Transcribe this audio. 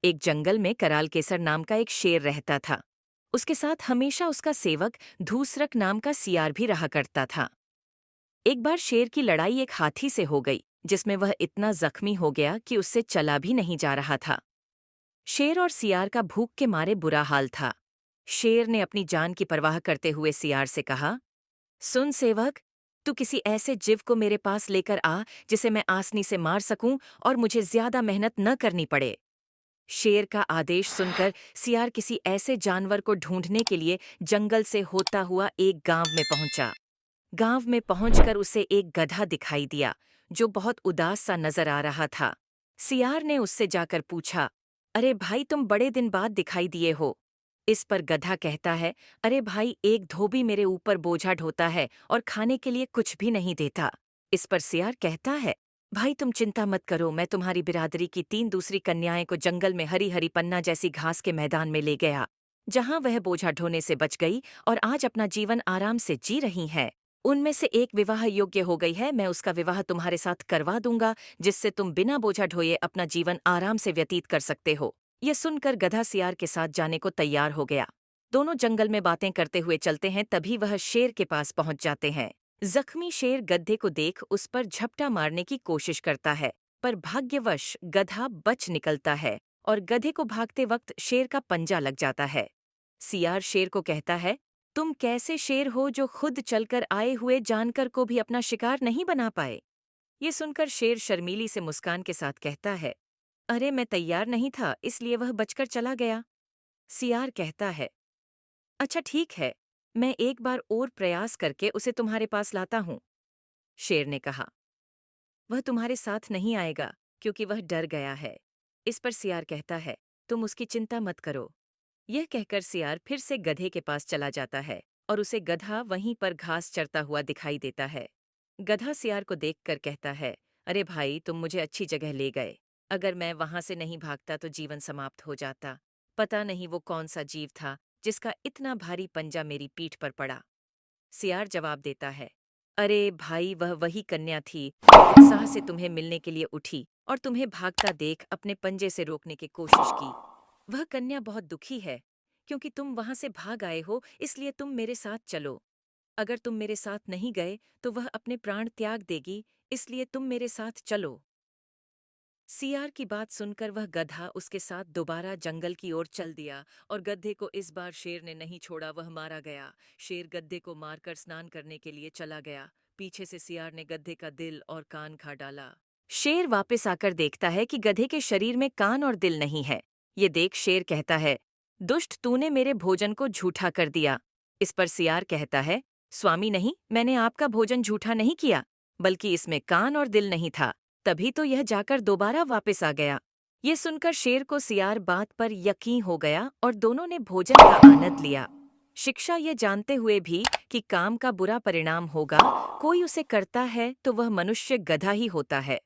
एक जंगल में कराल केसर नाम का एक शेर रहता था। उसके साथ हमेशा उसका सेवक धूसरक नाम का सियार भी रहा करता था। एक बार शेर की लड़ाई एक हाथी से हो गई, जिसमें वह इतना जख्मी हो गया कि उससे चला भी नहीं जा रहा था। शेर और सियार का भूख के मारे बुरा हाल था। शेर ने अपनी जान की परवाह करते हुए सियार से कहा, सुन सेवक, तू किसी ऐसे जीव को मेरे पास लेकर आ जिसे मैं आसानी से मार सकूं और मुझे ज्यादा मेहनत न करनी पड़े। शेर का आदेश सुनकर सियार किसी ऐसे जानवर को ढूंढने के लिए जंगल से होता हुआ एक गांव में पहुंचा। गांव में पहुंचकर उसे एक गधा दिखाई दिया, जो बहुत उदास सा नजर आ रहा था। सियार ने उससे जाकर पूछा, अरे भाई, तुम बड़े दिन बाद दिखाई दिए हो। इस पर गधा कहता है, अरे भाई, एक धोबी मेरे ऊपर बोझा ढोता है और खाने के लिए कुछ भी नहीं देता। इस पर सियार कहता है, भाई तुम चिंता मत करो, मैं तुम्हारी बिरादरी की 3 दूसरी कन्याएं को जंगल में हरी हरी पन्ना जैसी घास के मैदान में ले गया, जहां वह बोझा ढोने से बच गई और आज अपना जीवन आराम से जी रही हैं। उनमें से एक विवाह योग्य हो गई है, मैं उसका विवाह तुम्हारे साथ करवा दूंगा, जिससे तुम बिना बोझा ढोए अपना जीवन आराम से व्यतीत कर सकते हो। यह सुनकर गधा सियार के साथ जाने को तैयार हो गया। दोनों जंगल में बातें करते हुए चलते हैं, तभी वह शेर के पास पहुंच जाते हैं। जख्मी शेर गधे को देख उस पर झपटा मारने की कोशिश करता है, पर भाग्यवश गधा बच निकलता है और गधे को भागते वक्त शेर का पंजा लग जाता है। सियार शेर को कहता है, तुम कैसे शेर हो जो खुद चलकर आए हुए जानकर को भी अपना शिकार नहीं बना पाए। ये सुनकर शेर शर्मीली से मुस्कान के साथ कहता है, अरे मैं तैयार नहीं था, इसलिए वह बचकर चला गया। सियार कहता है, अच्छा ठीक है, मैं एक बार और प्रयास करके उसे तुम्हारे पास लाता हूँ। शेर ने कहा, वह तुम्हारे साथ नहीं आएगा क्योंकि वह डर गया है। इस पर सियार कहता है, तुम उसकी चिंता मत करो। यह कहकर सियार फिर से गधे के पास चला जाता है और उसे गधा वहीं पर घास चरता हुआ दिखाई देता है। गधा सियार को देखकर कहता है, अरे भाई, तुम मुझे अच्छी जगह ले गए। अगर मैं वहां से नहीं भागता तो जीवन समाप्त हो जाता। पता नहीं वो कौन सा जीव था जिसका इतना भारी पंजा मेरी पीठ पर पड़ा। सियार जवाब देता है, अरे भाई, वह वही कन्या थी जो उत्साह से तुम्हें मिलने के लिए उठी और तुम्हें भागता देख अपने पंजे से रोकने की कोशिश की। वह कन्या बहुत दुखी है क्योंकि तुम वहां से भाग आए हो, इसलिए तुम मेरे साथ चलो। अगर तुम मेरे साथ नहीं गए तो वह अपने प्राण त्याग देगी, इसलिए तुम मेरे साथ चलो। सियार की बात सुनकर वह गधा उसके साथ दोबारा जंगल की ओर चल दिया और गधे को इस बार शेर ने नहीं छोड़ा, वह मारा गया। शेर गधे को मारकर स्नान करने के लिए चला गया। पीछे से सियार ने गधे का दिल और कान खा डाला। शेर वापस आकर देखता है कि गधे के शरीर में कान और दिल नहीं है। ये देख शेर कहता है, दुष्ट, तूने मेरे भोजन को झूठा कर दिया। इस पर सियार कहता है, स्वामी नहीं, मैंने आपका भोजन झूठा नहीं किया, बल्कि इसमें कान और दिल नहीं था, तभी तो यह जाकर दोबारा वापस आ गया। ये सुनकर शेर को सियार बात पर यकीन हो गया और दोनों ने भोजन का आनंद लिया। शिक्षा ये जानते हुए भी कि काम का बुरा परिणाम होगा, कोई उसे करता है तो वह मनुष्य गधा ही होता है।